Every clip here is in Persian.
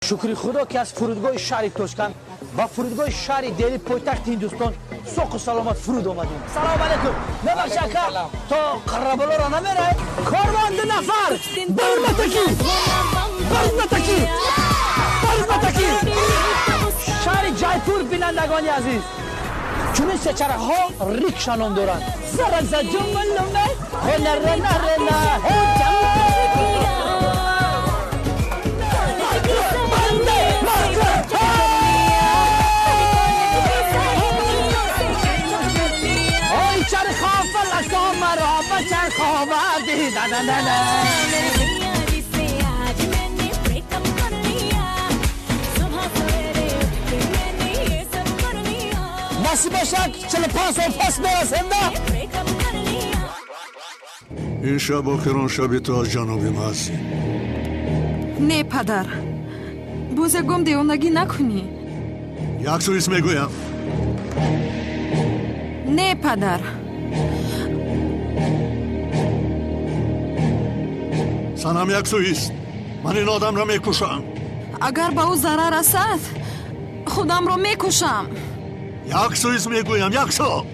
شکر خدا که از فرودگاه شهر توشکن و فرودگاه شهر دهلی پایتخت هندوستان سوق و سلامت فرود آمدیم. سلام علیکم. نباشه که تا قربالا را نمیره. کاروان 2 نفر. برمتکی. شهر جایپور بینندگانی عزیز. چون سچره ها ریکشا نام دارند. زرزا جملومه. نره. نصیبشک 45 سال پس برسیم نه؟ این شب آخران شب تو از جناب معزی. نه پدر، بازگم دیوانگی نکنی. یک سویس میگویم. نه پدر. سنم یک سویست. من این آدم را میکشم. اگر به او ضرر رسد خودم را میکشم. یک سویست میگویم. یک سو.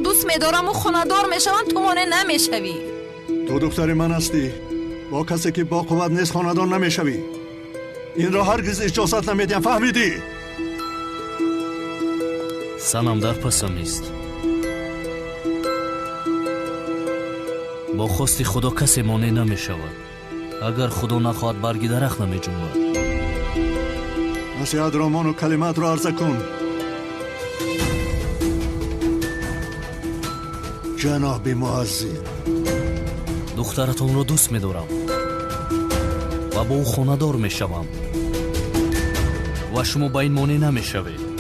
دوست می‌دارم و خونه‌دار میشوم تو مانع نمیشوی. تو دختر من هستی. با کسی که با قوت نیست خونه‌دار نمیشوی. این را هرگز اجازت نمیدیم. فهمیدی؟ سنم در پسم نیست. با خواست خدا کسی مانع نمیشود. اگر خدا نخواهد برگی درخت نمیجنبد. نصیحت رامان و کلمات را عرضه کن. جناب معزی، دخترتون رو دوست می‌دارم و با او خانه‌دار می‌شوم و شما با این مانع نمی‌شوید.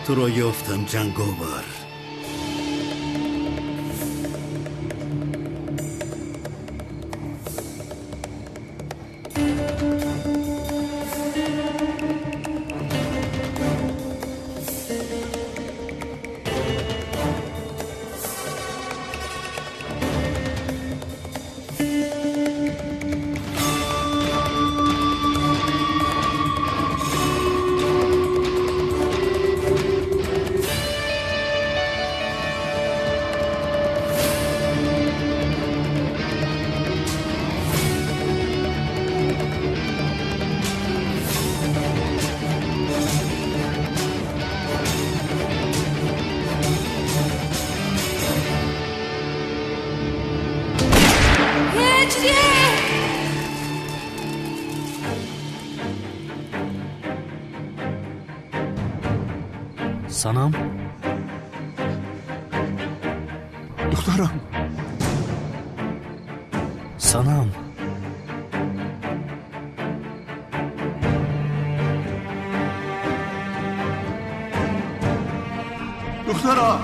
تو را یافتم جنگاور. санам دخترم санам دخترم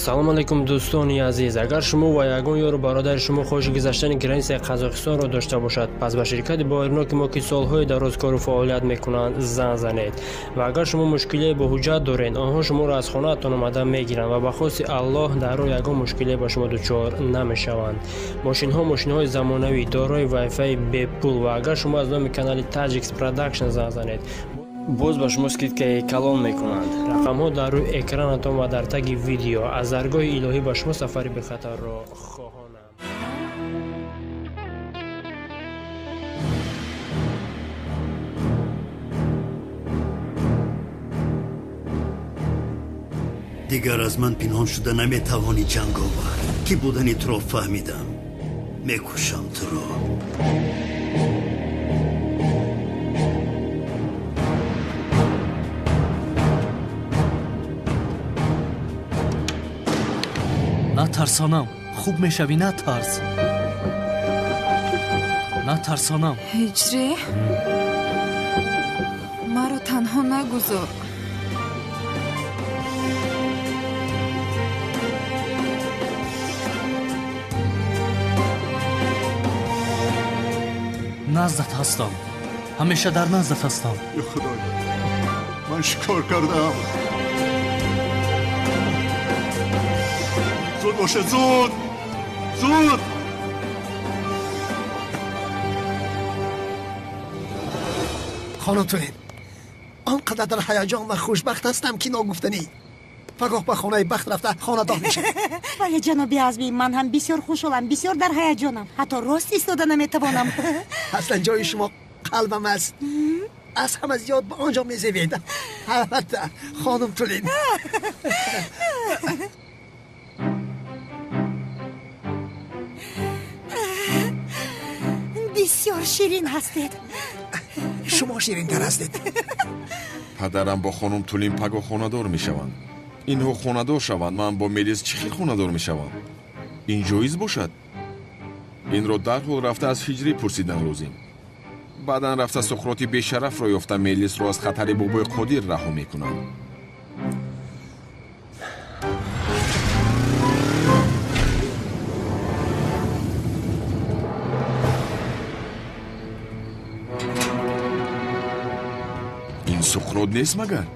салом алейкум дӯстони азиз, агар шумо ва ягон ёру бародари шумо хоҳиши гузаштани границаи қазоқистонро дошта бошад, пас ба ширкати боирноки мо ки солҳои дароз кору фаъолият мекунанд занг занед. Ва агар шумо мушкилие бо ҳуҷҷат доред, онҳо шуморо аз хонаатон омада мегиранд ва ба хости Аллоҳ дар роҳ ягон мушкилие ба шумо дучор намешаванд. Мошинҳои замонавӣ дорои вайфаи бепул ва агар шумо аз номи канали Tajix Production занг занед, боз ба шумо скидкаи калон мекунанд. Рақамҳо дар рӯи экранатон ва дар таги видео аз даргоҳи илоҳӣ ба шумо сафари бехатарро хоҳонанд. دیگر از من پنهان شده نمیتوانی جنگاور کی بودنی تو را فهمیدم میکشم تو را натарсонам хуб мешавӣ натарс натарсонам ҳиҷрӣ маро танҳо нагузор. наздат ҳастам ҳамеша дар наздат ҳастам ای خدای من شکار کردم زود باشه زود زود خانم تولین آنقدر در هیجان و خوشبخت هستم که ناگفتنی فگاه به خانه بخت رفته خانه دار میشه. ولی جنابی عزمی من هم بسیار خوشحالم بسیار در هیجانم حتی راست ایستاده نمیتوانم. اصلا جای شما قلبم است از همه زیاد به آنجا میزوید. البته خانم تولین بسیار شیرین هستید. شما شیرین تر هستید. پدرم با خانم تولین پگاه خانه‌دار میشوند. اینها خانه‌دار شوند من با ملیس چی خیلی خانه‌دار میشوم. این جایز باشد. این رو در حال رفته از هجری پرسیدن لازم. بعدا رفته سقراطی بیشرف را یافته ملیس را از خطر بابای قادر رها میکنند. این سقراط نیست مگر؟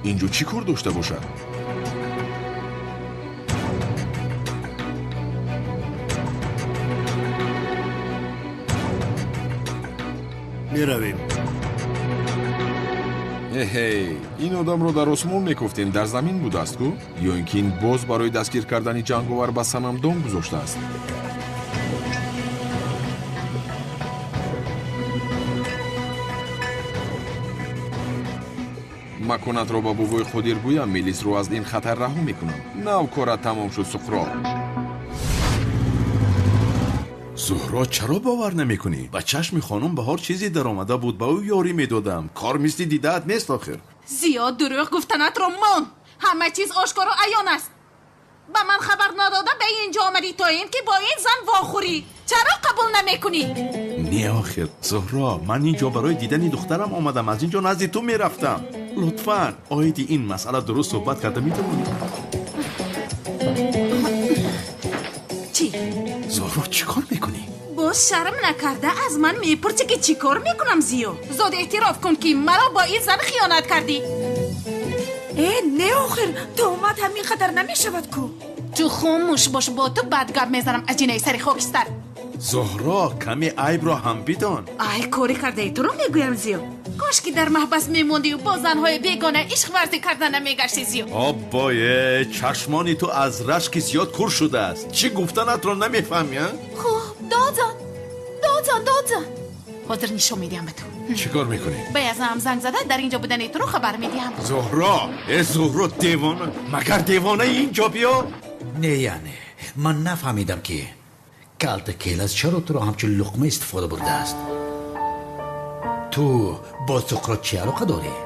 اینجا چی کار داشته باشد؟ میرویم هی این آدم رو در آسمان میگفتیم در زمین بوده است کو؟ یا اینکه این باز برای دستگیر کردن جنگاور به صنمدان گذاشته است؟ مکانت را با بابای خودیر گویم میلیس رو از این خطر رها میکنم. نو کارت تمام شد سقراط. زهرا چرا باور نمیکنی؟ با چشم خانم به هر چیزی در آمده بود با او یاری میدادم. کار مثل دیدت نیست آخر. زیاد دروغ گفتنت را مان. همه چیز آشکار و عیان است. با من خبر نداده به اینجا آمدی تا این که با این زن واخوری. چرا قبول نمیکنی؟ نه آخر زهرا من اینجا برای دیدن دخترم آمدم. از اینجا نزد تو میرفتم. لطفاً آیدی این مسئله درست صحبت کرده میتونی؟ چی؟ زهرا چی کار میکنی؟ باز شرم نکرده از من میپرسی که چی کار میکنم زیو؟ زود اعتراف کن که مرا با این زن خیانت کردی. نه آخر تهمت همین خطر نمیشود کو. تو خاموش باش با تو بدگپ میزنم از جنای سری خاکستر. زهرا کمی عیب را هم بدان. ای کاری کرده ای تو رو میگویم زیو. کاش که در محبس میموندی و با زنهای بیگانه عشق ورزی کردن نمیگشتی زیو. آبایه چشمانی تو از رشک زیاد کور شده است. چی گفتنت را نمیفهمی؟ خوب دادن حاضر نشون میدیم به تو. چیکار میکنی؟ به ازم زنگ زده در اینجا بودن تو رو خبر میدیم. زهرا زهرا دیوانه مگر دیوانه اینجا بیا؟ نه یعنی من نفهمیدم که کالتا کیلاس چرا تو رو همچون لقمه استفاده برده است. تو با سقراط چی علاقه داری؟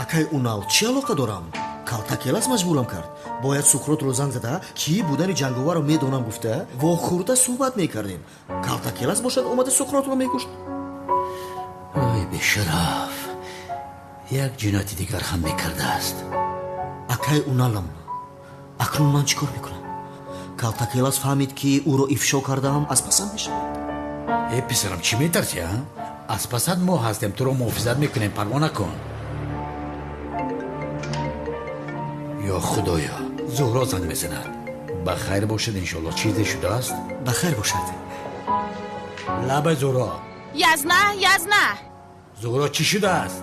акай унал чӣ алоқа дорам калта келас маҷбурам кард бояд сукротро занг зада кӣ будани ҷанговарро медонам гуфта вохӯрда суҳбат мекардем калта келас бошад омада сукротро мекушт ой бешараф як ҷинояти дигар ҳам мекардааст. акай уналам акнун ман чӣ кор мекунам калта келас фаҳмид ки ӯро ифшо кардаам аз пасанд мешавад. писарам чӣ метарсӣ? аз пасанд мо ҳастем туро муҳофизат мекунем парво накун. ё худоё зуҳро занг мезанад. ба хайр бошад иншоалло чизе шудааст? ба хайр бошад. лаба зуҳро язна зуҳро чӣ шудааст?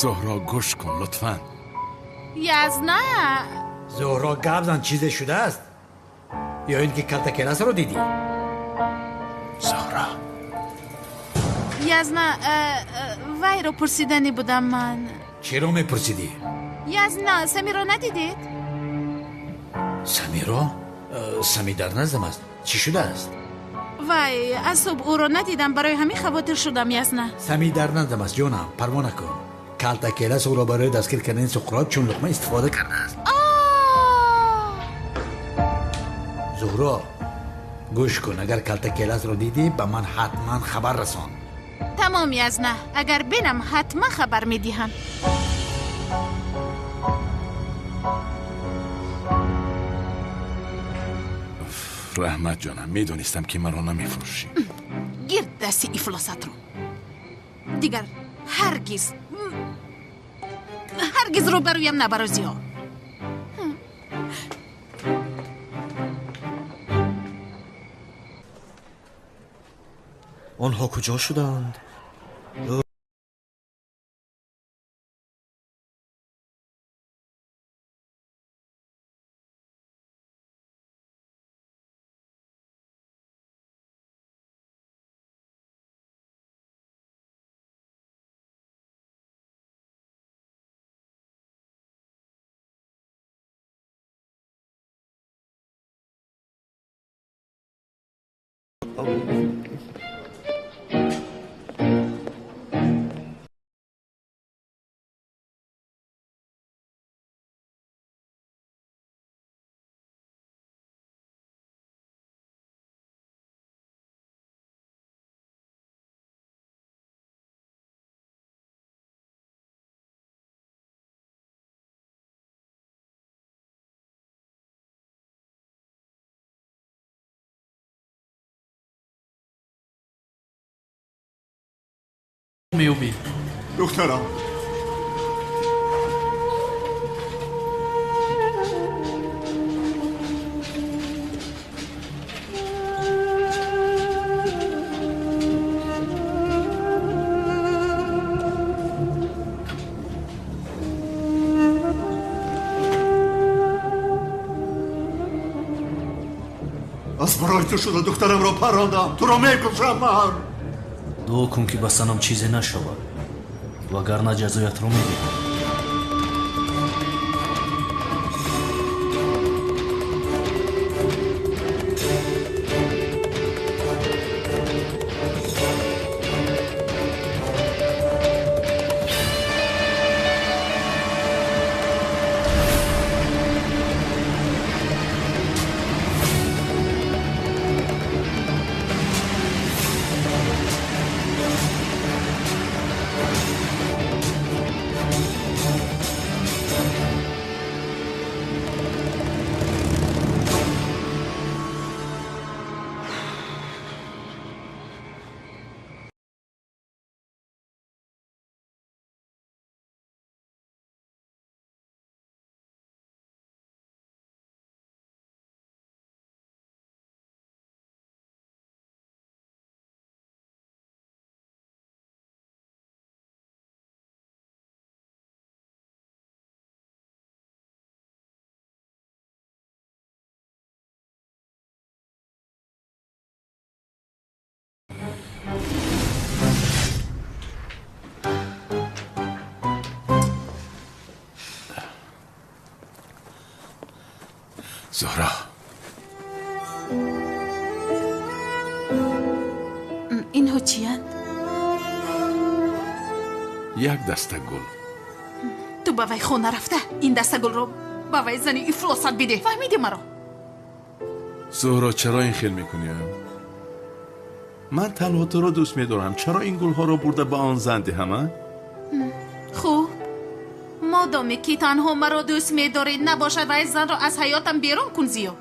زهرا گوش کن لطفاً. язна зуҳро гап зан чизе шудааст? ё ин ки калта келасро дидӣ? زهرا язна вайро пурсидани будам ман. чиро мепурсидӣ? язна самиро надидед? самиро? сами дар наздам аст. чӣ шудааст? вай аз субҳ ӯро надидам барои ҳамин хавотир шудам. язна сами дар наздам аст ҷонам парво накун. калта келас ӯро барои дастгир кардани суқрот чун луқма истифода кардааст. зуҳро гӯш кун агар калта келасро дидӣ ба ман ҳатман хабар расон. тамом язна агар бинам ҳатман хабар медиҳам. رحمت جانم میدونستم که مرا نمیفروشی. گیر دستی افلاست رو دیگر هرگز رو برویم نبرازی ها. онҳо куҷо шуданд میوبی دخترم از برای تو شده دخترم را پراندم تو را میکشم من дуо кун ки ба санам чизе нашавад вагарна ҷазоятро медиҳам. زهرا اینها چیند؟ یک دسته گل. تو با وی خونه رفته این دسته گل رو با وی زنی افلاسات بده، فهمیدی مرا؟ زهرا چرا این خیل میکنی؟ من تنها تو رو دوست میدارم، چرا این گل ها رو برده به آن زن دهم؟ خوب مادامی که تنها مرا دوست میداری نباشد و زن را از حیاتم بیرون کن زیو.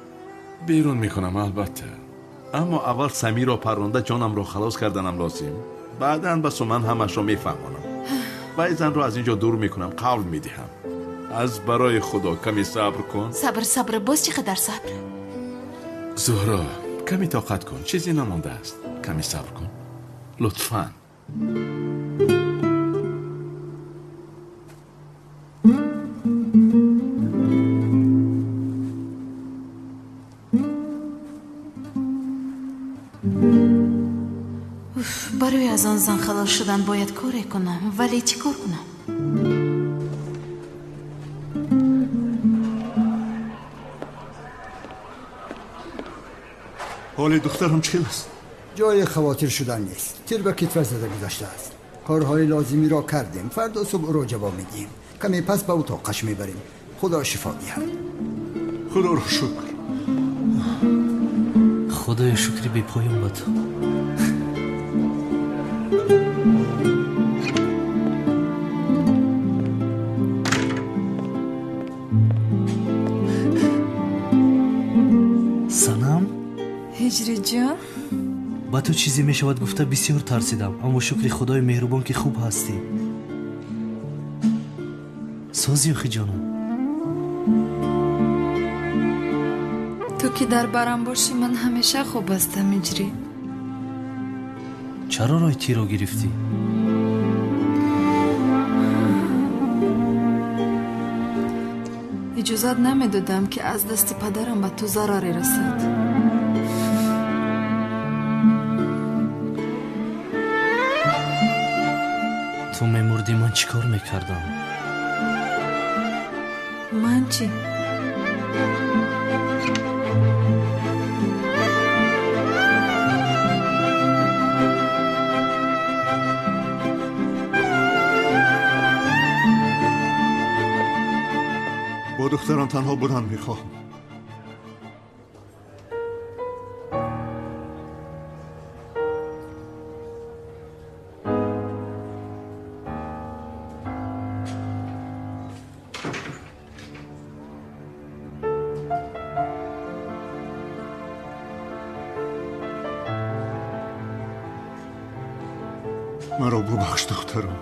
بیرون میکنم البته، اما اول سمیر را پرونده جانم را خلاص کردنم لازم، بعداً بس من همش را میفهمانم و این زن را از اینجا دور میکنم، قول میدهم. از برای خدا کمی صبر کن. صبر باز چقدر صبر؟ زهرا کمی طاقت کن، چیزی نمانده است، کمی صبر کن لطفاً. برای از آن زن خلاص شدن باید کاری کنم، ولی چی کار کنم؟ حال دخترم چیل است؟ جای خواطر شدن نیست، تیر به کتف زده گذاشته است. کارهای لازمی را کردیم، فردا صبح او را جواب میدیم، کمی پس به اتاقش میبریم. خدا شفا دهد. خدا را شکر. خدای شکری بی پایان با تو. سنم هجری جان، با تو چیزی می شود گفته بسیار ترسیدم، اما شکر خدای مهربان که خوب هستی. سازی اخی جانم، تو که در برم باشی من همیشه خوب هستم. هجری چرا رای تی را گرفتی؟ اجازت نمیدادم که از دست پدرم به تو ضرری رسد. تو میمردی من چی کار میکردم؟ من چی؟ با دخترم تنها بودن میخواهم. مرا ببخش دخترم.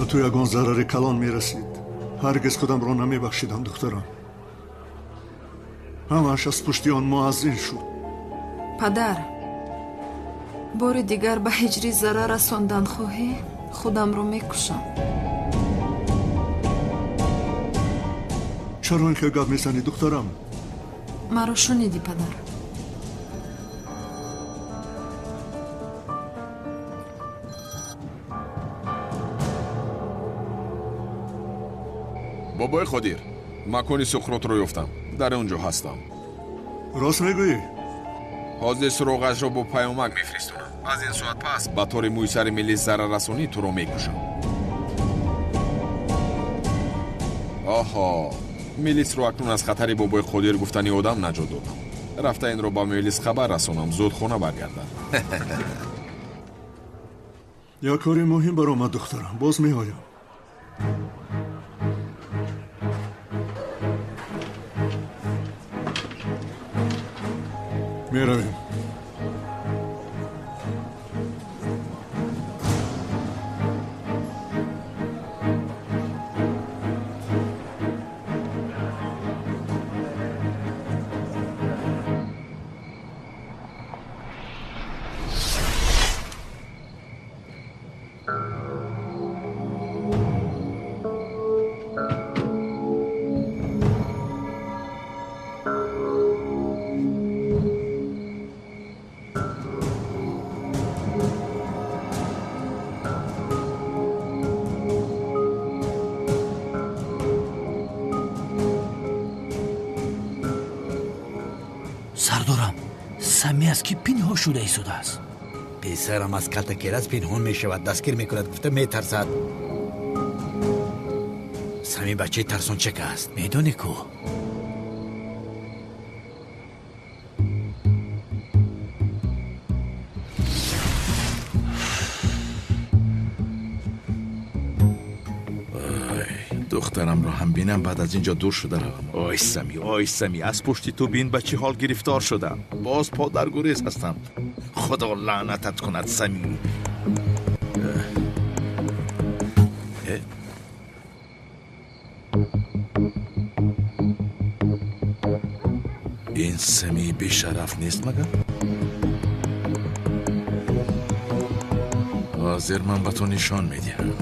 تو یگان ضرر کلان میرسید. هرگز خودم را نمیبخشیدم دخترم. همش از پشتی آن معزین شد. پدر، بار دیگر به هجری ضرر رساندن خواهی خودم رو میکشم. چرا این که گپ میزنی دخترم؟ مرا شنیدی پدر؟ بابای خدیر، مکانی سخرات رو یافتم، در اونجا هستم. راست میگویی؟ حاضر سراغش رو با پیامک میفرستونم. از این ساعت پس به طور مویسر ملی ضرر رسانی تو رو میکشم. آها، میلیس رو اکنون از خطر بابای خدیر گفتنی آدم نجات دادم. رفته این رو با میلیس خبر رسانم، زود خونه برگردن. یا کاری مهم برای من دخترم. باز میآیم. میرویم. سردارم سمی است که پنهان شده ایستاده است. پسرم از کلت کلاس پنهان می شود، دستگیر می کند، گفته می ترسد. سمی بچه ترسون چک است میدونی کو؟ دخترم رو هم بینم بعد از اینجا دور شده روم. آی سمی از پشتی تو بین بچه حال گرفتار شدم، باز پا در گریز هستم. خدا لعنتت کند سمی. این سمی بیشرف نیست مگر؟ حاضر من به تو نشان میدیم.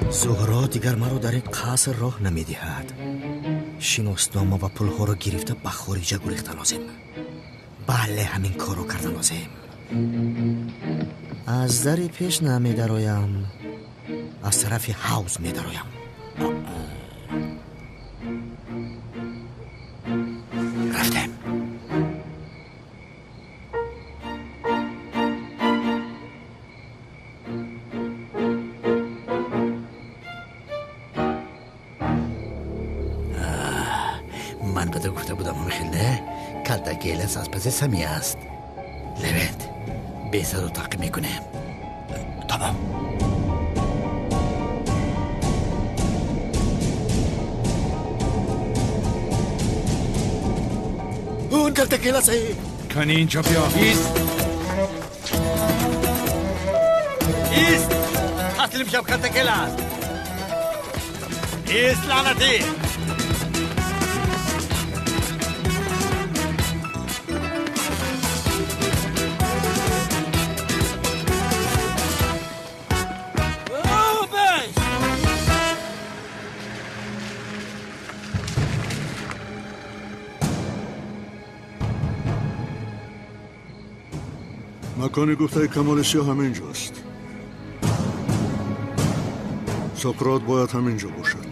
زهرا دیگر مرا در این قصر راه نمیدهد. شناسنامه و پولها را گرفته به خارج گریخته لازم. بله همین کار رو کرده لازم. از در پیش نمیدرایم، از طرف حوض میدرایم. رفتم. من به تو گفته بودم همه خیلی کلت کلاس از پس سمی است. لبت بیسر رو تقیم میکنم. تمام. اون کلت کلاسه کنی اینجا بیا. ایست تسلیم شب کلت کلاس. ایست لعنتی. مکان گفته کمال سیاه همینجاست. سقراط باید همینجا باشد.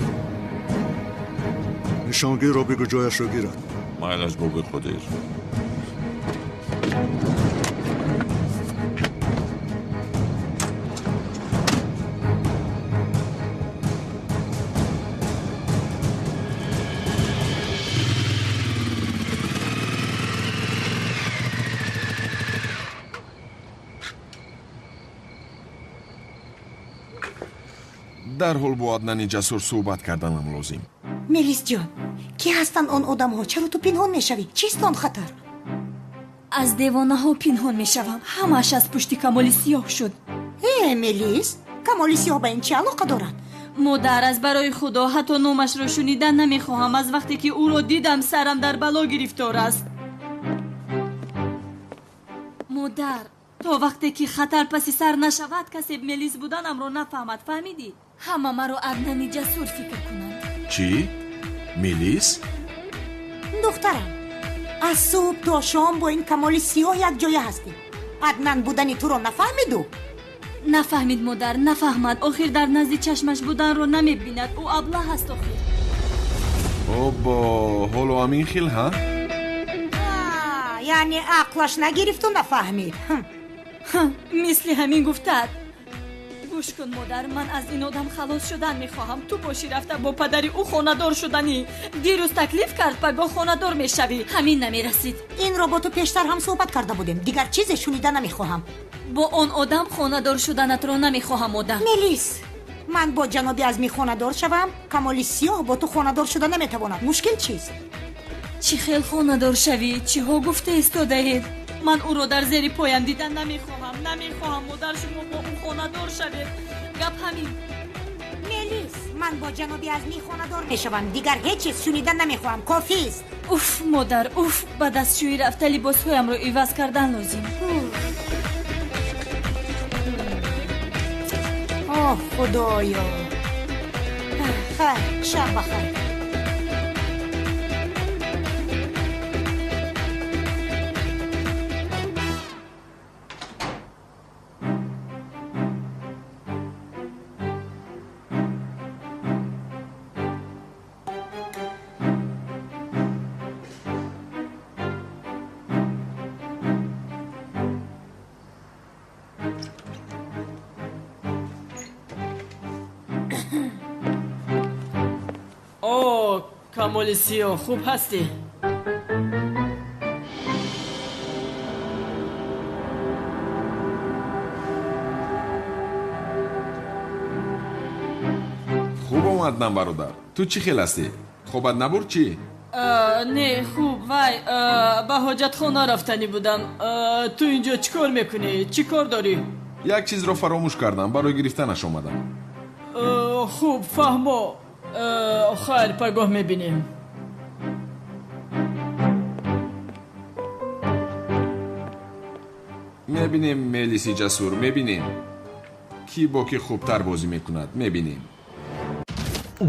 نشانگیر را بگو جایش را گیرد. مایلش بگو خودش. در حال با عدنان جسور صحبت کردنم لازم. ملیس جان، کی هستند آن آدم ها؟ چرا تو پنهان میشوی؟ چیست آن خطر؟ از دیوانه ها پنهان میشوم. همش از پشت کمال سیاه شد. ملیس، کمال سیاه به این چه علاقه دارد؟ مادر، از برای خدا حتی نامش را شنیدن نمیخواهم. از وقتی که او را دیدم سرم در بلا گرفتار است. مادر، تا وقتی که خطر پسی سر نشود کسی ملیس بودنم را نفهمد. فهمیدی؟ همه مرا عدنان جسور فکر کنند. چی؟ میلیس؟ دخترم، از صبح تا شام با این کمال سیاه یک جای هستی. عدنان بودنی تو را نفهمیدو؟ نفهمید مادر، نفهمد. آخر در نزد چشمش بودن رو نمیبیند. او ابله هست آخر. با حالو همین خیل ها؟ یعنی عقلش نگرفت و نفهمید. مثل همین گفتد. گوش کن مادر، من از این آدم خلاص شدن میخواهم. تو باشی رفته با پدری او خانه‌دار شدنی. دیروز تکلیف کرد پگاه خانه‌دار میشوی. همین نمیرسید. این رو با تو پیشتر هم صحبت کرده بودیم. دیگر چیزی شنیدن نمیخواهم. با اون آدم خانه‌دار شدنت رو نمیخواهم مادر. ملیس، من با جنابی از می خانه‌دار شوم. کمالی سیاه با تو خانه‌دار شدن نمیتواند. مشکل چیست؟ چی خیل خانه‌دار شوی؟ چی ها گفته ایستاده اید؟ من او رو در زیر پایم دیدن نمیخواهم مادر. شما با اون خانه‌دار شوید. گپ همین. ملیس، من با جنابی از می خانه‌دار میشوم. دیگر هیچ چیز شنیدن نمیخواهم. کافی است. اوف مادر، اوف. بعد از شوی رفته لباسهایم رو عوض کردن لازم. آه خدایا. خیر، شب بخیر. کمال سیاه، خوب هستی؟ خوب اومدنم برادر. تو چی خیل هستی؟ خوبت نبود چی؟ نه خوب. وای به حاجت خانه رفتنی بودم. تو اینجا چیکار میکنی؟ چی کار داری؟ یک چیز رو فراموش کردم، برای گرفتنش اومدم. خوب فهمو. خیر پگاه میبینیم. میبینیم ملیسی جسور، میبینیم کی با کی خوبتر بازی میکند. میبینیم.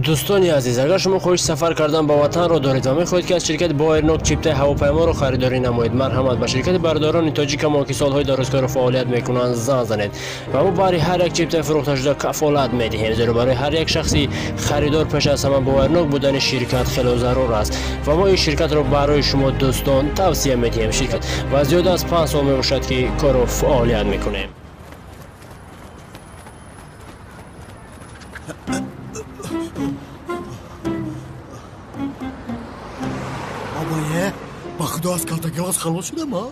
دوستانی عزیز، اگر شما خواهش سفر کردن با وطن را دارید و میخواهید که از شرکت بایرنوک چیپته هواپیما را خریداری نمایید، مرحمت به شرکت برداران تاجیک ما که سالهای دراز کار فعالیت میکنند زنگ زنید و ما برای هر یک چیپته فروخته شده کفالت میدهیم. زیرا برای هر یک شخصی خریدار پیش از همه بایرنوک بودن شرکت خیلی ضرور است و ما این شرکت را برای شما دوستان توصیه میدهیم. شرکت و زیاد از 5 سال میباشد که کار و فعالیت میکنیم. با خدا از کلتا گلاس خلاص شدم ها؟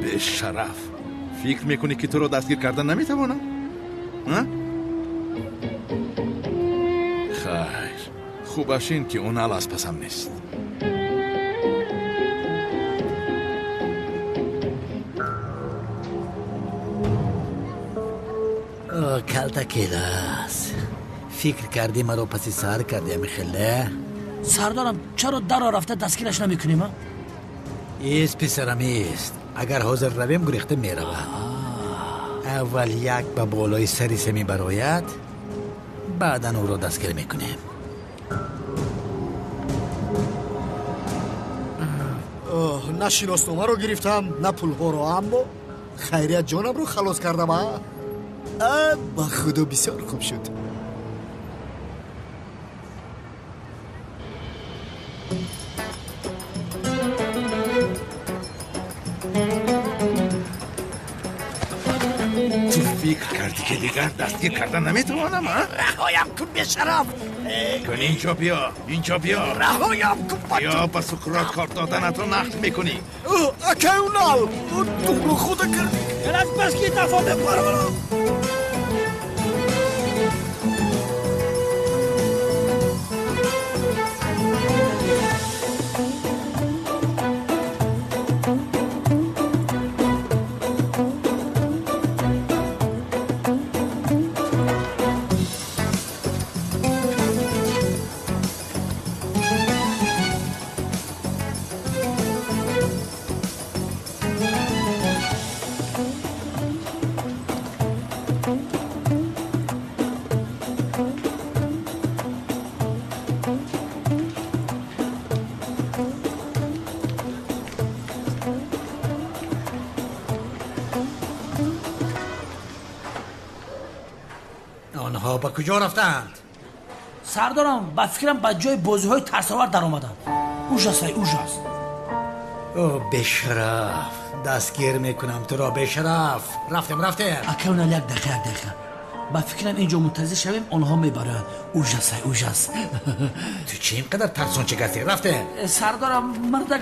به شرف فکر میکنی که تو رو دستگیر کردن نمیتوانم؟ خیر، خوبش این که اون از پسم نیست. کلتا گلاس فکر کردی مرا پسی سر کردی میخله؟ سردارم چرا در رفته دستگیرش نمیکنیم؟ ایست پسرم ایست. اگر حاضر رویم گریخته میروم. اول یک به بالای سری سمی برایت، بعدا او را دستگیر میکنیم. نه شناسنامه رو گرفتم نه پولها رو، اما خیریت جانم رو خلاص کردم. با خدا بسیار خوب شد. تو فکر کردی که دیگر دستگیر کردن نمیتوانم؟ رهایم کن بیشرف. کن اینجا بیا، اینجا بیا. رهایم کن. بیا با سکرات کارت دادنت رو نقد میکنی. اکه اونال تو خود کردی. کلاس بس کی تفا بپارم. آنها با کجا رفتند؟ سردارم با فکرم با جای بازی های ترساور در آمدن. اوجاست. اوه بشرف دستگیر میکنم تو را بشرف رفتم اکاونال یک دقیقه با فکرم اینجا منتظر شویم آنها میبرن اوجاس تو چی اینقدر ترسون چه گستی رفته سردارم مردک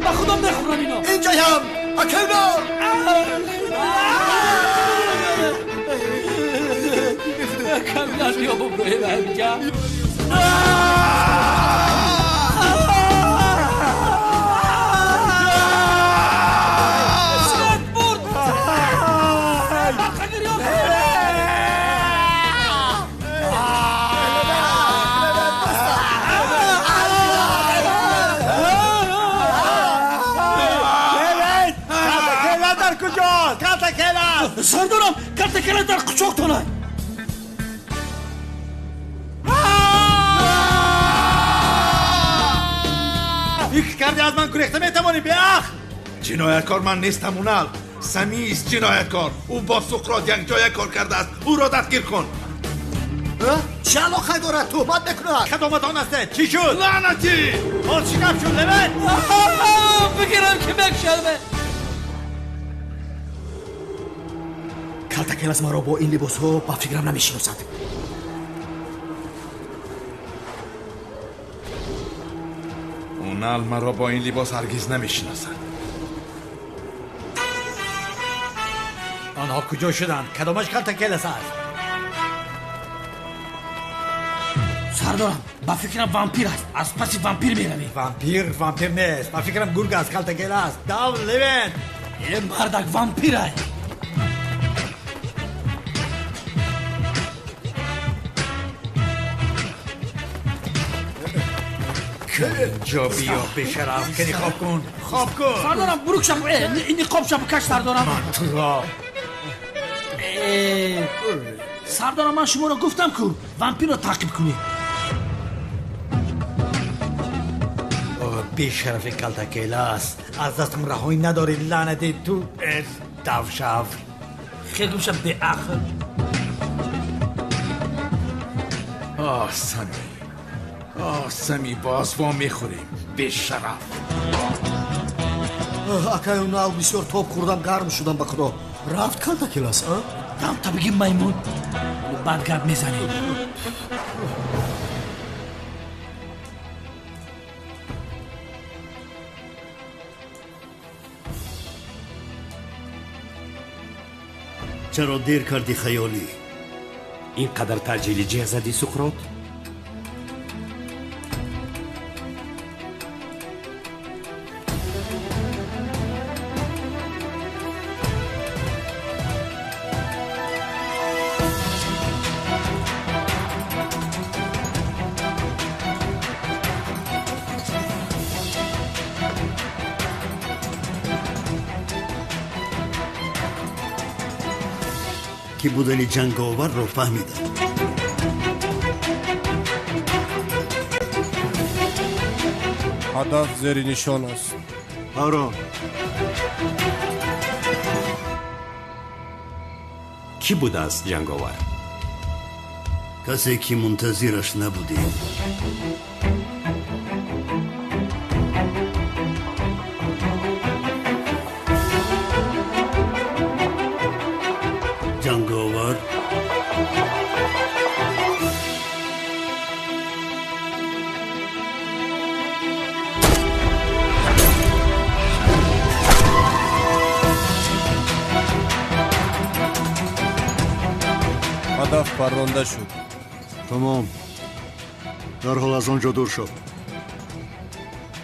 با خودم بخورم اینو اینجایم اکیونا کاملا بیا ببروی برگا سردارم کارتکلا در قچاقتونه یک کردی از من گریخته میتوانی بیاخ جنایتکار من نیستم اونال سمی است جنایتکار او با سقراط یک جای کار کرده است او را دستگیر کن چه علاقه دارد تهمت میکند خدامت آن است چی شد لعنتی حال چی کم شد لبن بگیرم که بکشلمه کلتکلس مرا با این لباس ها با فکرم نمیشناسد اونال مرا با این لباس هرگز نمیشناسد آنها کجا شدند کدامش کلتکلس است سردارم با فکرم وامپیر است از پس وامپیر میروی وامپیر نیست با فکرم گرگ است کلتکلس داو لیون این مردک وامپیر است جا بیا بشرف کنی خواب کن سردارم بروک شب اینی خواب شب کش سردارم تو را سردارم من شما را گفتم که وامپیر را تعقیب کنی بشرف کلتکلس از دستم رهایی نداری لعنتی تو دوشف خیلی شب به آخر سمی باز با میخوریم به شرف اکیونا بسیار توپ خوردم گرم شدم به خدا رفت کلتکلس دم تا بگیم میمون بعد گرد میزنیم چرا دیر کردی خیالی اینقدر تعجیلی جه زدی سقراط که بودن جنگاور رو فهمیدم هدف زیر نشان است آرام کی بود است جنگاور؟ کسی که منتظرش نبودیم جنگاور هدف پرونده شد تمام дарҳол аз он ҷо дур шо.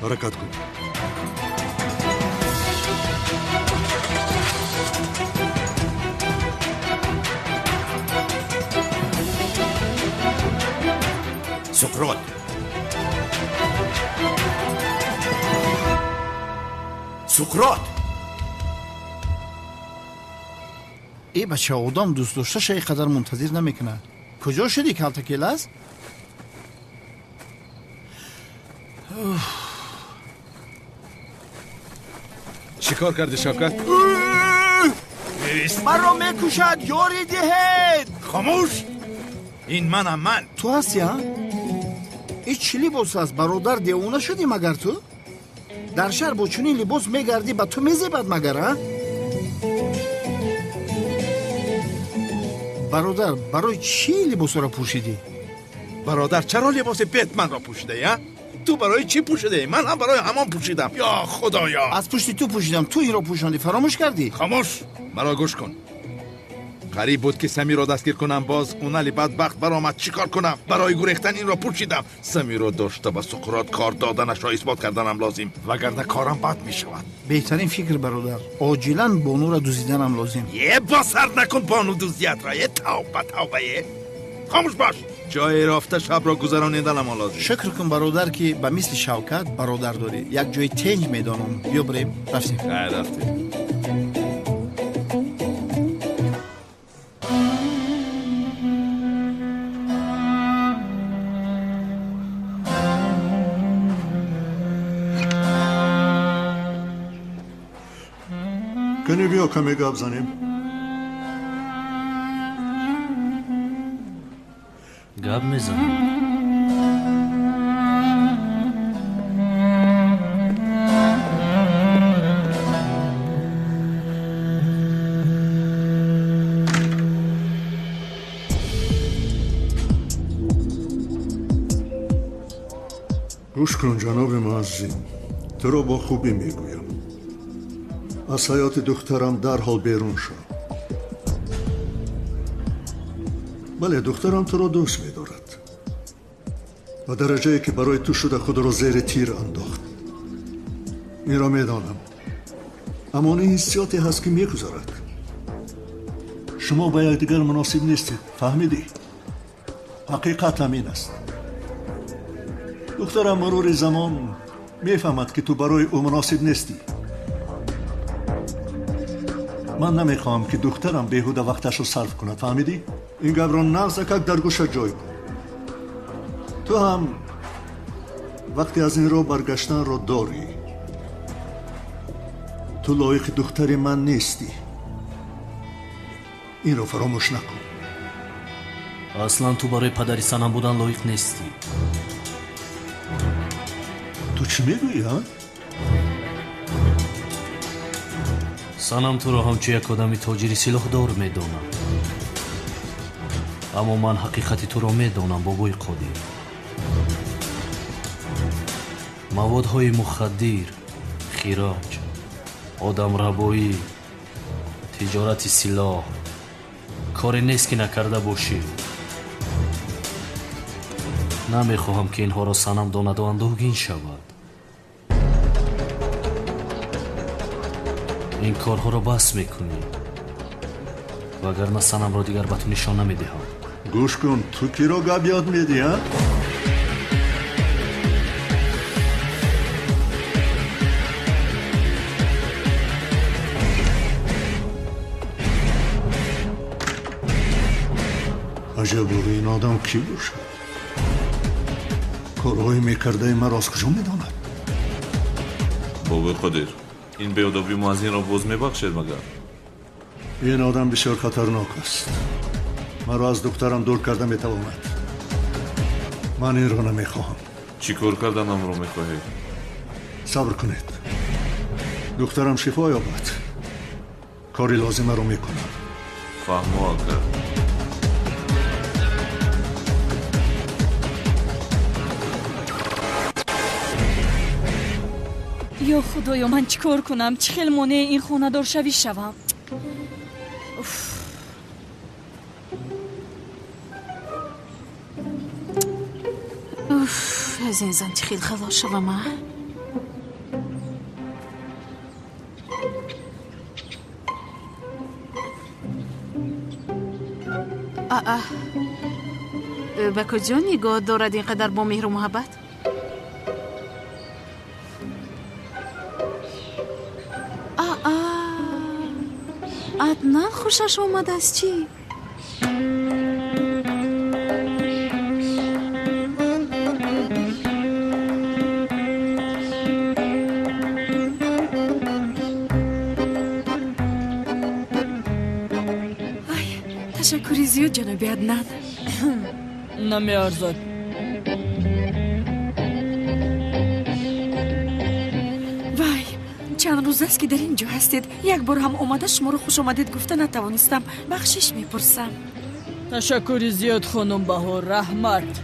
ҳаракат кун. суқрот суқрот ای بچه آدم دوست داشته شای قدر منتظر نمیکنه. کجا شدی کلتکیلز؟ چیکار کردی شوکت؟ من را میکشد یاری دهید. خاموش. این منم من. تو هستی ها؟ این چی لباس است؟ برادر دیوانه شدی مگر تو؟ در شهر با چنین لباس میگردی به تو میزیبد مگر ها؟ برادر برای چی لباس را پوشیدی؟ برادر چرا لباس بتمن را پوشیده یا؟ تو برای چی پوشیده؟ من هم برای همان پوشیدم. یا خدایا. از پشت تو پوشیدم، تو این را پوشاندی، فراموش کردی؟ خاموش. مرا گوش کن. قریب بود که سمی را دستگیر کنم، باز اونالی بدبخت برآمد. چیکار کنم؟ برای گریختن این را پوشیدم. سمی را داشته به سقراط کار دادنش را اثبات کردنم لازم، وگرنه کارم بد می شود. بهترین فکر برادر، عاجلا بانو را دزدیدنم لازم. یه با سر نکن بانو دزدیت را. یه توبه. خاموش باش. جای رفته شب را گذرانیدنم لازم. شکر کن برادر که به مثل شوکت برادر داری. یک جای تنج میدانم. بیا بریم. رفتیم. رفتیم. کنی بیا کمی گپ زنیم. گپ میزنیم. گوش کن جناب معزز، تو را با خوبی میگویم. از حیات دخترم در حال بیرون شو. بله، دخترم تو را دوست می‌دارد. و درجه‌ای که برای تو شده خود را زیر تیر انداخت. این را میدانم. اما این حسیاتی هست که میگذارد. شما با یکدیگر مناسب نیستید. فهمیدی؟ حقیقت همین است. دخترم مرور زمان میفهمد که تو برای او مناسب نیستی. من نمیخوام که دخترم بیهوده وقتش رو صرف کنه. فهمیدی؟ این گپ را نغز کک در گوش جای کن. تو هم وقتی از این رو برگشتن رو داری. تو لایق دختر من نیستی. این رو فراموش نکن. اصلا تو برای پدری سنم بودن لایق نیستی. تو چی میگویی ها؟ سنم تو رو همچون یک آدمی تاجری سلاح دار میدانم. اما من حقیقتی تو رو میدانم بابای قادر. موادهای مخدر، خیراج، آدم ربایی، تجارت سلاح کاری نیست که نکرده باشی. نمیخواهم که اینها را سنم داند و اندوهگین شود. این کارها را بس میکنی، وگرنه سنم را دیگر به تو نشان نمیدهم. گوش کن، تو کی را گپ یاد میدی ها؟ عجب این آدم کی باشد؟ کارهای میکرده مرا از کجا میداند؟ بابای قادر، این بیادابی ما از این را باز میبخشید مگر؟ این آدم بسیار خطرناک است. مرا از دخترم دور کرده میتواند. من این را نمیخواهم. چی کار کردنم را میخواهید؟ صبر کنید. دخترم شفا یابد. کاری لازمه را میکنم. فهمو آقا. یا خدایا من چیکار کنم؟ چه خیلی مانع این خانه‌دار شوی شوم؟ از این زن چی خیلی خلاص شوم. به کجا نگاه دارد اینقدر با مهر و محبت؟ عدنان خوشش اومد از چی؟ تشکری زیاد جناب عدنان. نمیارزد. وای چند روز است که در اینجا هستید. یک بار هم اومده شما رو خوش آمدید گفته نتوانستم. بخشش میپرسم. تشکری زیاد خانم بهار. رحمت.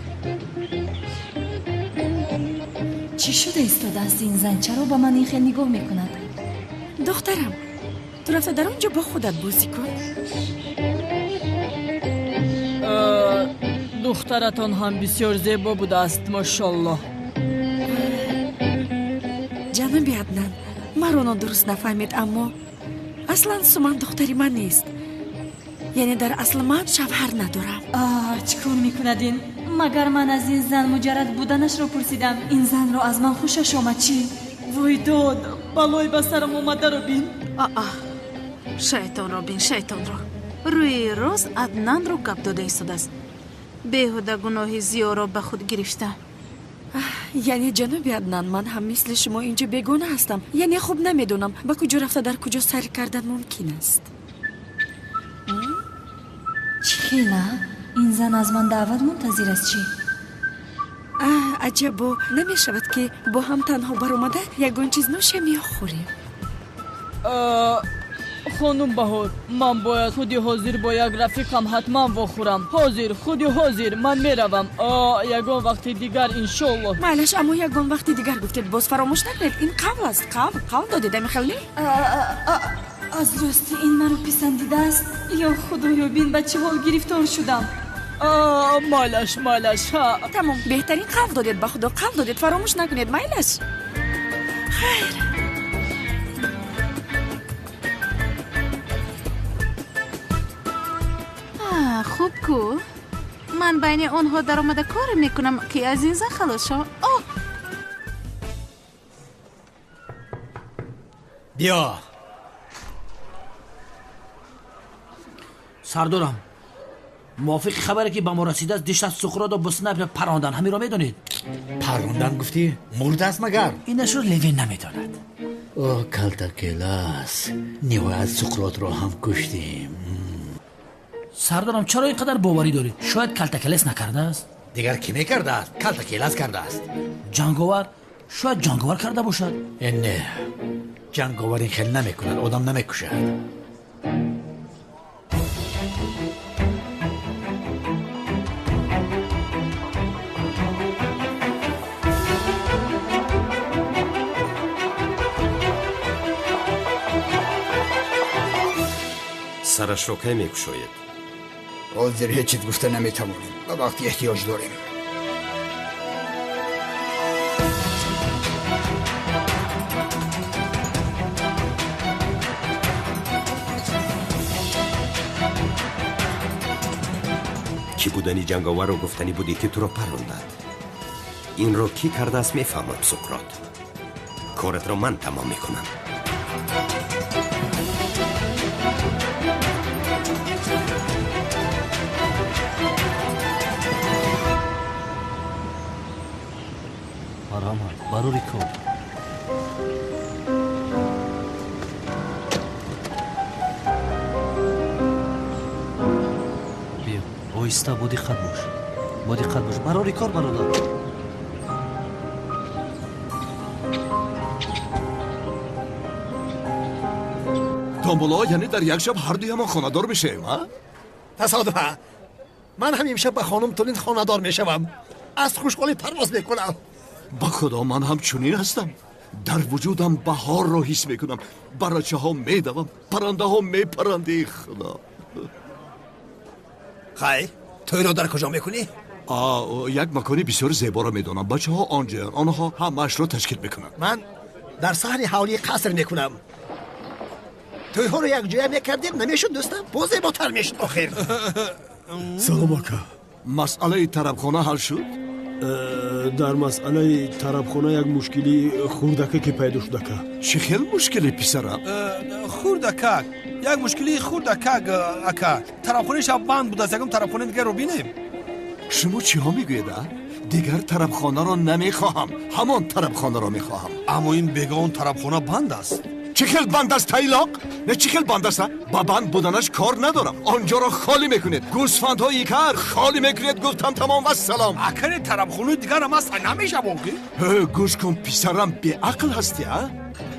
چی شده ایستاده است این زن؟ چرا با من این خیلی نگاه میکند؟ دخترم تو رفته در اونجا با خودت بازی کن. دخترتان هم بسیار زیبا بوده است ماشاءالله. جناب عدنان مرا درست نفهمید اما اصلا سومن دختری من نیست. یعنی در اصل من شوهر ندارم. چیکار میکندین؟ مگر من از این زن مجرد بودنش رو پرسیدم. این زن رو از من خوشش آمد چی؟ وای داد بلای به سرم اومده رو بین. شیطان رو بین شیطان رو. روی روز عدنان رو گپ داده ایستاده است. بیهوده گناه زیا را به خود گرفته. یعنی جناب عدنان من هم مثل شما اینجا بیگانه هستم. یعنی خوب نمیدونم با کجا رفته در کجا سر کردن ممکن است. چی خیلی؟ این زن از من دعوت منتظر است چی؟ عجبا نمی شود که با هم تنها بر اومده یگان چیز نوشه می خوریم. خانم بهار من باید خودی حاضر با یک رفیقم حتما بخورم. حاضر خودی حاضر من میروم. یگان وقت دیگر انشالله. معلش اما یگان وقت دیگر گفتید باز فراموش نکنید. این قول است. قول دادید میخوالی؟ از راستی این منو پسندیده است یا خدایا بین به چه حال گرفتار شدم. مالش تمام بهترین قول دادید با خدا. قول دادید فراموش نکنید. مالش خیر. خوب کو من بین اونها در آمده کار میکنم که از این زن خلاص شو. بیا سردارم موافق خبره که به ما رسیده است دیشب سقراط و بسنپ پراندن. همین را میدونید؟ پراندن گفتی؟ مرده است مگر؟ اینش رو لیوین نمیداند. کلتاکلاس نهایت سقراط را هم کشتیم. سردارم چرا اینقدر باوری داری؟ شاید کلتاکلاس نکرده است. دیگر کی میکرده است؟ کلتاکلاس کرده است. جنگاور؟ شاید جنگاور کرده باشد. نه جنگاور این خیلی نمیکند. آدم نمیکشد. سرش رو که میکشوید؟ حاضر هیچ چیز گفته نمیتوانیم و وقتی احتیاج داریم. کی بودنی جنگاور رو گفتنی بودی که تو رو پروندد؟ این رو کی کرده است میفهمم سقراط. کارت رو من تمام میکنم. برای کار بیا آیسته با دقت باش برای کار برادر. تومبولا یعنی در یک شب هر دوی ما خانه‌دار بشیم ها؟ تصادفه من هم امشب به خانم تولین خانه‌دار میشوم. از خوشحالی پرواز میکنم. با خدا من هم چنین هستم. در وجودم بهار را حس میکنم. بچه ها میدوم. پرنده ها میپرند. خدا خیر توی رو در کجا میکنی؟ یک مکانی بسیار زیبا را میدونم. بچه ها آنجا آنها همش را تشکیل میکنن. من در صحن حولی قصر میکنم. توی ها رو یک جای میکردیم نمیشد دوستم؟ باز زیباتر میشد آخر. سلام آقا. مسئله طربخانه حل شد؟ در مسئله طربخانه یک مشکلی خوردکه که پیدا شده که. چه خیلی مشکلی پسرم؟ خوردکک یک مشکلی خوردکک اکا طربخانه شب بند بود. از یکم طربخانه دیگر رو بینیم. شما چی ها میگوید؟ دیگر طربخانه را نمیخواهم، همان طربخانه را میخواهم. اما این بگاه طربخانه بند است. چه خیلی بند است تایلاق؟ نه چه خیلی بند است؟ با بند بودنش کار ندارم. آنجا را خالی میکنید. گوسفندهای کار خالی میکنید. گفتم تمام و سلام. اکر طربخانه دیگر هم است نمیشه باقی؟ گوش کن پسرم بی عقل هستی ها؟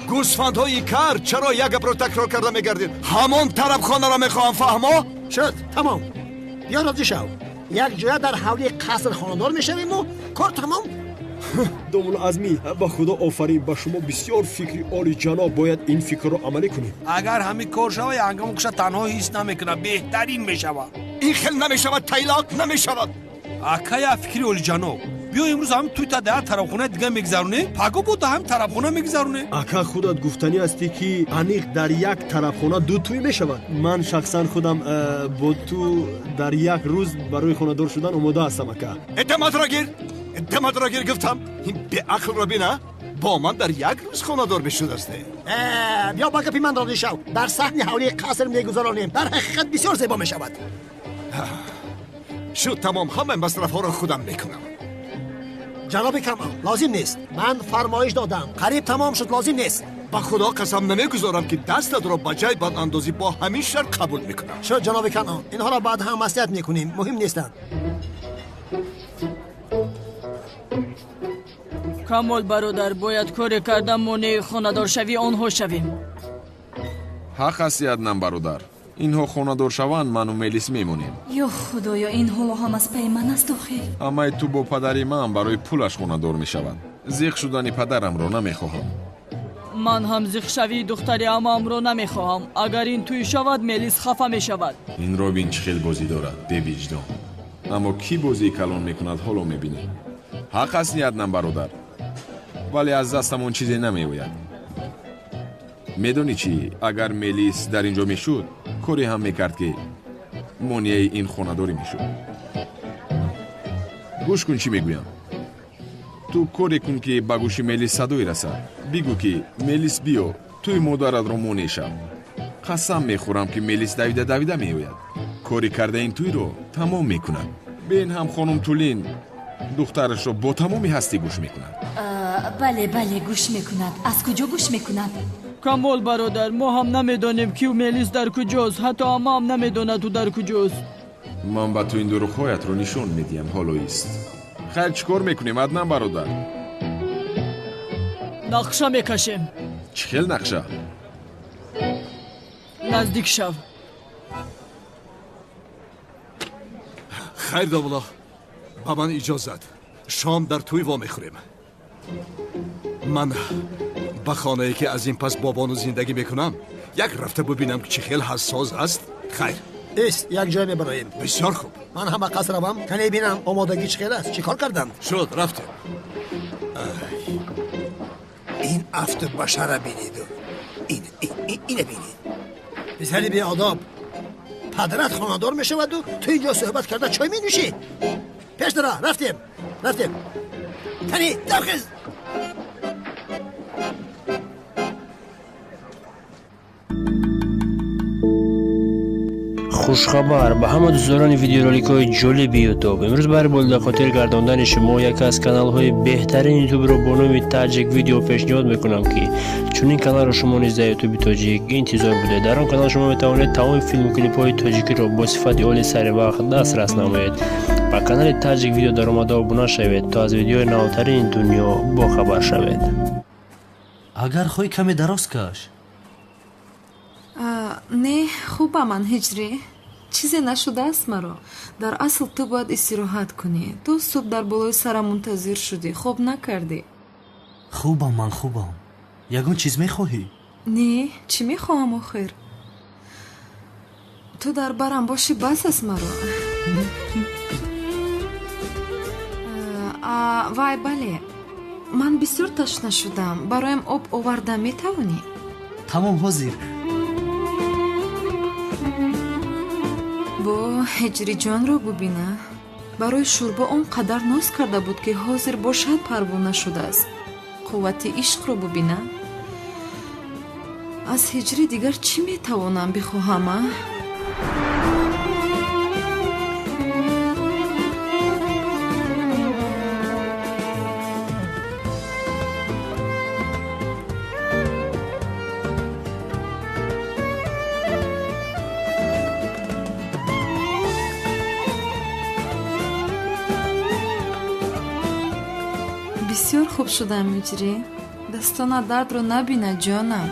گوسفندهای کار چرا یک گپ را تکرار کرده میگردید؟ همان طربخانه را میخواهم. فهمو؟ شد تمام. بیا راضی شو. یک جای در حولی قصر خاندار میشویم و کار تمام. دومول ازمی با خدا آفرین. با شما بسیار فکری عالی جناب. باید این فکر رو عملی کنیم. اگر همین کار شود هنگام کشا تنها هیچ نمیکنه بهترین میشود. این خیلی نمیشود تایلاق نمیشود. اکا یا فکری عالی جناب. بیا امروز هم توی تا در طرفخانه دیگه میگذرونه. پاگو بود هم طرفخانه میگذرونه. اکا خودت گفتنی هستی که انیق در یک طرفخانه دو توی میشود. من شخصا خودم با تو در یک روز برای خانه‌دار شدن آماده هستم اکا. اعتماد را گیر گفتم. این به عقل را بینه با من در یک روز خانه‌دار بشود است. بیا با گپی من راضی شو. در صحن حولی قصر میگذرانیم. در حقیقت بسیار زیبا میشود. شد تمام. همه مصرف ها را خودم میکنم. جناب کمال لازم نیست. من فرمایش دادم. قریب تمام شد. لازم نیست. با خدا قسم نمیگذارم که دستت را بجای بد اندازی با همین شرط قبول میکنم. شد جناب کمال. اینها را بعد هم مصلحت میکنیم. مهم نیستند. کمال برادر باید کار کردن مانع خانه‌دار شوی آنها شویم. حق است یادنم برادر. اینها خانه‌دار شوند من و ملیس میمونیم. یا خدایا این حالا هم از پی من است آخر. اما تو با پدری من برای پولش خانه‌دار میشوند. زیغ شدن پدرم را نمیخواهم. من هم زیغ شوی دختری عمم را نمیخواهم. اگر این توی شود ملیس خفه میشود. این را بین چه خیلی بازی دارد به وجدان. اما کی بازی کلان میکند حالا میبینی. حق است یادنم برادر. ولی از دستمون چیزی نمیوید. میدونی چی؟ اگر ملیس در اینجا میشد کاری هم میکرد که مانع این خانه‌داری میشد. گوش کن چی میگویم. تو کاری کن که با گوش ملیس صدایی رسد. بگو که ملیس بیا توی مادرت رو مانع شو. قسم میخورم که ملیس دویده میوید. کاری کرده این توی رو تمام میکنن. بین هم خانم تولین دخترش رو با تمامی هستی گوش میکند. بله گوش میکند. از کجا گوش میکند؟ کمال برادر ما هم نمیدانیم که ملیس در کجاست. حتی اما هم نمیداند تو در کجاست. من با تو این دروغ‌هایت رو نشون میدیم. حالا است. خیلی چیکار میکنیم عدنان برادر؟ نقشه میکشیم. چه خیلی نقشه؟ نزدیک شو. خیر دولا با من اجازت. شام در توی وا میخوریم. من به خانه‌ای که از این پس بابانو زندگی میکنم یک رفته ببینم که چه خیلی حساس است. خیر است یک جای میبراییم. بسیار خوب. من هم به قصر روم کنی بینم آمادگی چه خیلی است. چی کار کردن؟ شد رفتیم. این افت بشر بینید. اینه بینید. پسری بی آداب. پدرت خانه‌دار میشود و تو اینجا صحبت کرده چای می نوشی. پیش درا رفتیم. تنی درخیز. خوشخبر به همه دوستداران ویدیورولایک های جالب یوتیوب. امروز برای بلده خاطر گرداندن شما یکی از کانال های بهترین یوتیوب رو با نام تاجیک ویدیو پیشنهاد میکنم که چون این کانال رو شما نیز در یوتیوب تاجیک انتظار بوده. در آن کانال شما میتوانید تمام فیلم و کلیپ های تاجیکی رو با صفت عالی سریع وقت دسترس نمایید. با کانال تاجیک ویدیو در آمده ابونه شوید تا از ویدیو نوترین دنیا با خبر شوید. اگر خوی کمی دراز کش. نه خوبه من هجری. چیزی نشده است مرا. در اصل تو باید استراحت کنی. تو صبح در بالای سرم منتظر شدی. خوب نکردی. خوبم من خوبم. یگون چیز میخواهی؟ نه چی میخواهم آخر؟ تو در برم باشی بس است مرا. вай бале, ман бисёр ташна шудам. Бароям об оварда метавонӣ? тамом ҳозир. бо ҳиҷриҷонро бубина. барои шӯрбо он қадар ноз карда буд ки ҳозир бошад парвона шудааст. қуввати ишқро бубина. аз ҳиҷрӣ дигар чӣ метавонам бихоҳам? бисёр хуб шудам ҳиҷрӣ. дастона дардро набина ҷонам.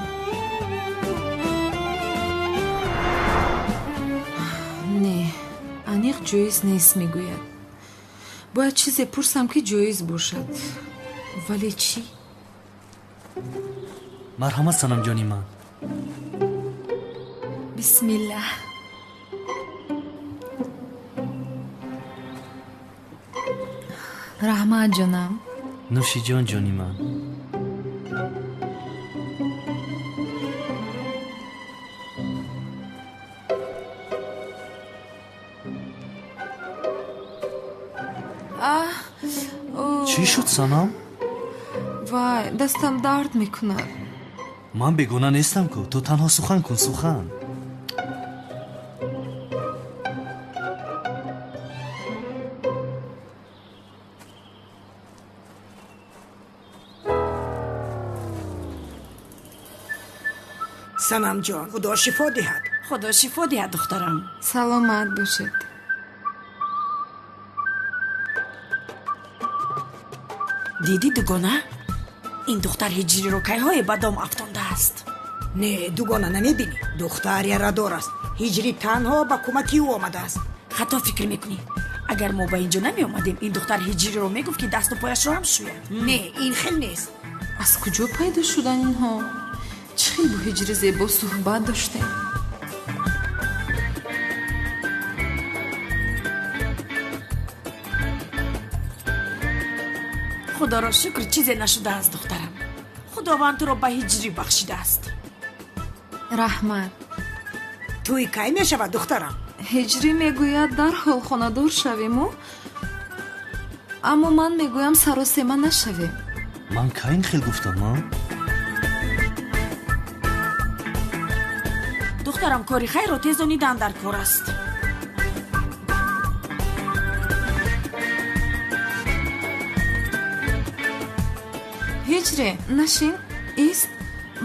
не, аниқ ҷоиз нест мегӯяд. бояд чизе пурсам ки ҷоиз бошад. вале чӣ? марҳамат санам ҷони ман. бисмиллаҳ. раҳмат ҷонам. нӯши ҷон ҷони ман. чӣ шуд санам? вай, дастам дард мекунад. ман бегона нестам ку. ту танҳо сухан кун, сухан. санам ҷон, худо шифо диҳад. худо шифо диҳад духтарам. саломат бошед. диди дугона? ин духтар ҳиҷриро кайҳое ба дом афтондааст? не, дугона намебинӣ. духтар ярадор аст. ҳиҷрӣ танҳо ба кӯмаки ӯ омадааст. хато фикр мекунӣ. агар мо ба ин ҷо намеомадем, ин духтар ҳиҷриро мегуфт ки дасту пояшро ҳам шӯяд. не, ин хел нест. аз куҷо пайдо шудан инҳо? чӣ хел бо ҳиҷри зебо суҳбат доштем? худоро шукр, чизе нашудааст духтарам. худованд туро ба ҳиҷрӣ бахшидааст. раҳмат. туи кай мешавад духтарам? ҳиҷрӣ мегӯяд дарҳол хонадор шавему, аммо ман мегӯям саросема нашавем. ман кай ин хел гуфтам? духтарам, кори хайро тезонидан дар кор аст. ҳиҷре, нашин, ист.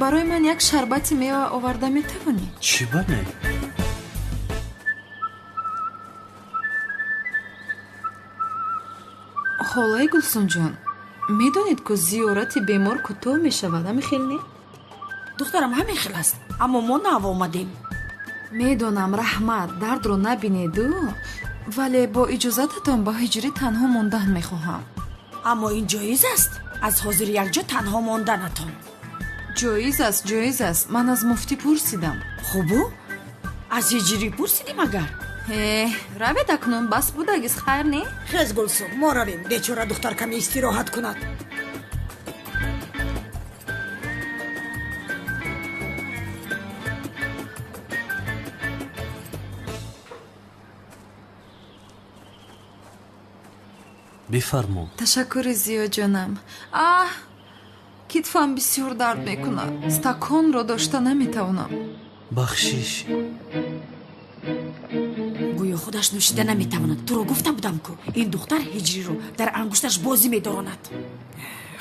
барои ман як шарбати мева оварда метавонӣ? чӣ бале? ҳолаи гулсумҷон, медонед ку зиёрати бемор кӯтоҳ мешавад, ҳамин хел не? духтарам, ҳамин хел аст, аммо мо навомадем. медонам, раҳмат, дардро набинеду, вале бо иҷозататон ба ҳиҷрӣ танҳо мондан мехоҳам. аммо ин ҷоиз аст? аз ҳозир якҷо танҳо монданатон? ҷоиз аст. ман аз муфтӣ пурсидам. хубу? аз ҳиҷрӣ пурсидим агар? равед акнун, бас будагис хайр не? хез гулсум, мо равем. бечора духтар каме истироҳат кунад. бифармо. ташаккури зиёд ҷонам. китфам бисёр дард мекунад. стаконро дошта наметавонам. бахшиш. гӯё худаш нӯшида наметавонад. туро гуфта будам ку ин духтар ҳиҷриро дар ангушташ бозӣ медоронад.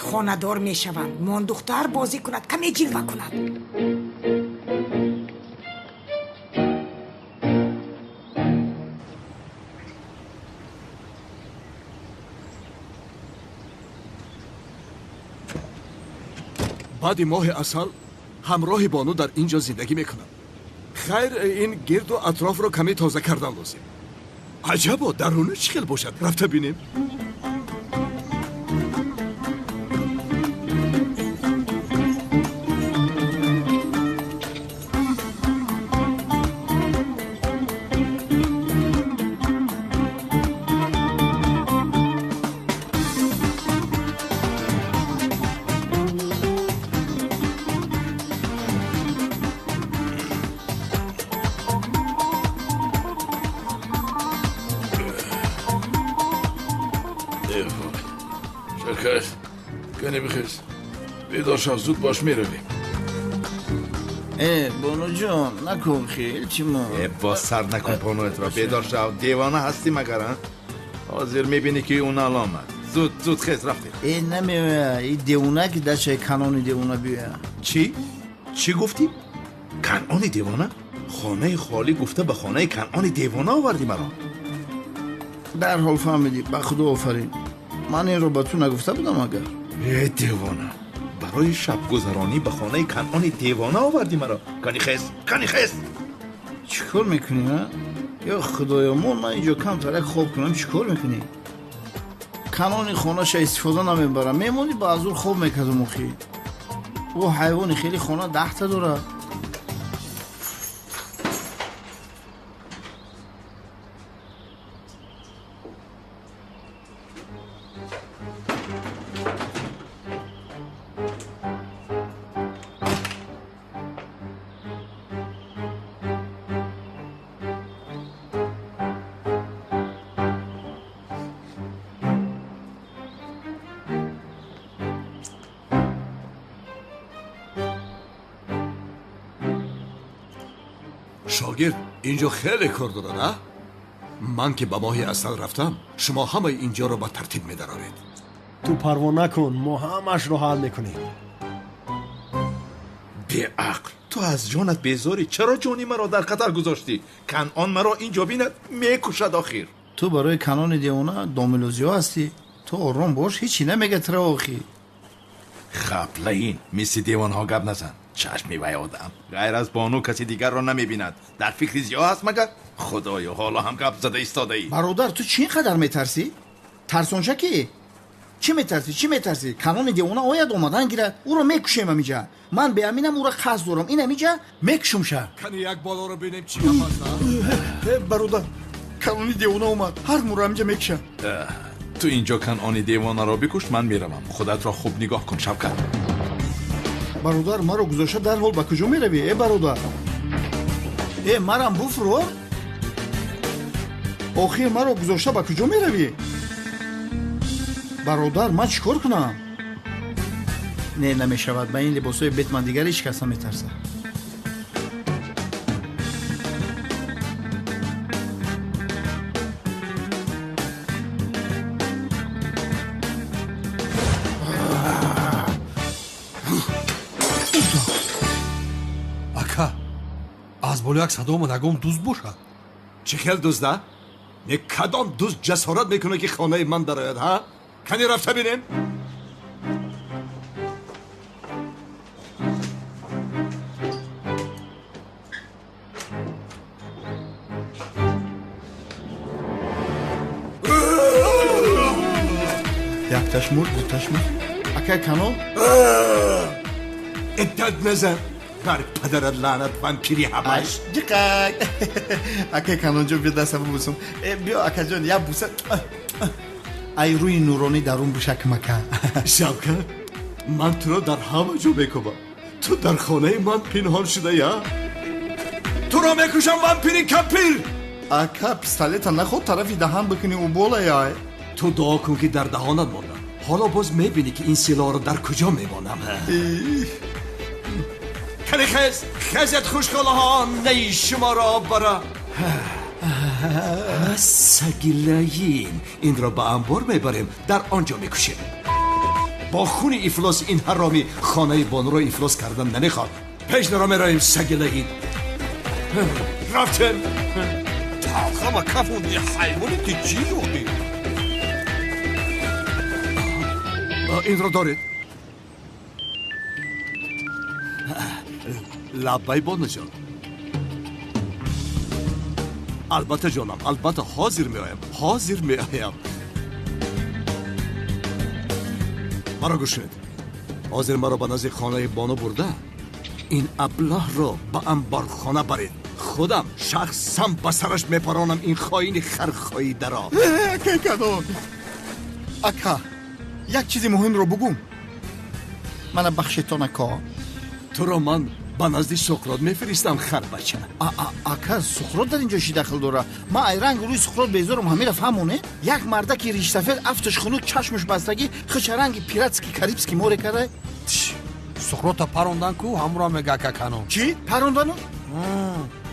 хонадор мешаванд. мон духтар бозӣ кунад, каме ҷилва кунад. баъди моҳи асал ҳамроҳи бону дар ин ҷо зиндагӣ мекунам. хайр, ин гирду атрофро каме тоза кардан лозим. аҷабо, даруна чӣ хел бошад? рафта бинем. بخیر کنی بخیر بیدار شو زود باش میرویم بانو جان نکن خیلی چی ما با سر نکن پانویت را بیدار شو دیوانه هستی مگر حاضر میبینی که اون علامت زود خیز رفتیم نمیوه این دیوانه که دچه کنون دیوانه بیوه چی گفتی؟ کنعان دیوانه؟ خانه خالی گفته به خانه کنعان دیوانه آوردی مرا در حال فهمیدی به خدا آفرین من این رو به تو نگفته بودم اگر دیوانه برای شب گذرانی به خانه کنعان دیوانه آوردی مرا کنی خیز چیکار میکنی ها؟ یا خدایا من اینجا کم ترک خواب کنم چیکار میکنی؟ کنعان خانه ش استفاده نمیبرم میمونی با ازور خواب میکردم اخی او حیوانی خیلی خانه 10 تا داره شاگرد اینجا خیلی کار داره نه؟ من که به ماهی اصل رفتم شما همه اینجا رو با ترتیب می‌دارید. تو پروا نکن ما همش رو حل میکنیم. بی عقل تو از جانت بیزاری چرا جانی مرا در خطر گذاشتی؟ کنعان مرا اینجا بیند میکشد آخیر. تو برای کنعان دیوانه داملوزیو هستی؟ تو آرام باش هیچی نمیگه تره آخی خبله این میسی دیوان ها گب نزن چشم میوی آدم غیر از بانو کسی دیگر را نمیبیند در فکر زیاد هست مگر خدایا حالا هم گب زده ایستاده ای برادر تو چی اینقدر میترسی؟ ترسونچه کی؟ چی میترسی؟ کنعان دیوانه آید اومدن گیره او رو میکشیم امیجا من به امینم او را خاص دارم این امیجا میکشم شه کنی یک بالا رو بینیم چی هست برادر کنعان دیوانه اومد هر مورا امیجا میکشم تو اینجا کنعان دیوانه را بکش من میروم خودت را خوب نگاه کن شوکت برادر مرا گذاشته در حال به کجا میروی ای برادر مرم بفرو آخیر مرا گذاشته به کجا میروی برادر من چیکار کنم نه نمیشود به این لباسای بیتمن دیگر هیچ کس نمیترسه از بالا یک صدا آمد اگم دوست باشد چه خیل دوسته؟ یک کدام دوست جسارت میکنه که خانه من درآید ها؟ کنی رفته بینیم؟ یک تشمور دو تشمور اکه کنو ادت نزن بر پدرت لعنت ومپیری همش دقیق اکه کنون جو بیا دستم بوسم بیا اکه جان یا بوسه ای روی نورانی درون بوشک مکه شوکت من تو رو در همه جو میکنم تو در خانه من پنهان شده یا تو رو میکشم ومپیری کمپیر اکه پیستالیتا نخود طرفی دهان بکنی و بالا یا تو دعا کن که در دهانت ماندم حالا باز میبینی که این سلاح رو در کجا میمانم کنی خزت خوشگاله ها نی شما را برا سگیلین این را به انبار میبریم در آنجا میکشیم با خون افلاس این حرامی خانه بانو را افلاس کردن نمیخواد پیش را میراییم سگیلین رفتیم تاخم کفون یه حیوانی که چی روخی این را دارید لبای بانو جان البته جانم البته حاضر میایم مرا گوش کنید حاضر مرا به نزد خانه بانو برده این ابله را به انبارخانه برید خودم شخصم به سرش میپرانم این خاین خرخایی درا اکه کنون اکه یک چیزی مهم رو بگم من بخش تو نکا تو را من ба назди суқрот мефиристам харбача. ака суқрот дар инҷо чӣ дахл дора? ман айранг рӯи суқрот безорам ҳамира фаҳмоне. як мардаки риштафед афташ хунук чашмуш бастагӣ хичаранги пиратски карибски море карда. суқрота парондан ку ҳамура мега какано. Чӣ? Парондану?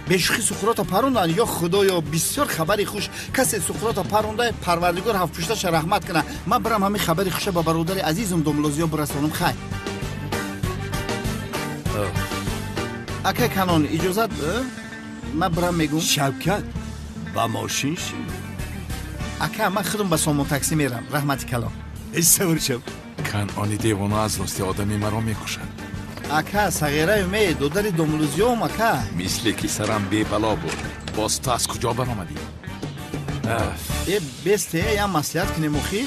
бешухи суқрота парондан ё худоё бисёр хабари хуш. касе суқрота паронда парвардигор ҳафтпушташа раҳмат кана. ман барам ҳамин хабари хуша ба бародари азизам домлозиё бирасонам. хай ака канон иҷозат ман барам мегум. Шавкат ба мошин ши. ака ман худам ба сомон таксӣ мерам. раҳмати калом. саврчам. канони девона аз рости одами маро мекушад. ака сағираю ме додари домлузиём ака. мисле ки сарам бебало буд. боз ту аз куҷо баромадӣ? бесте ям маслиҳат кунем охӣ.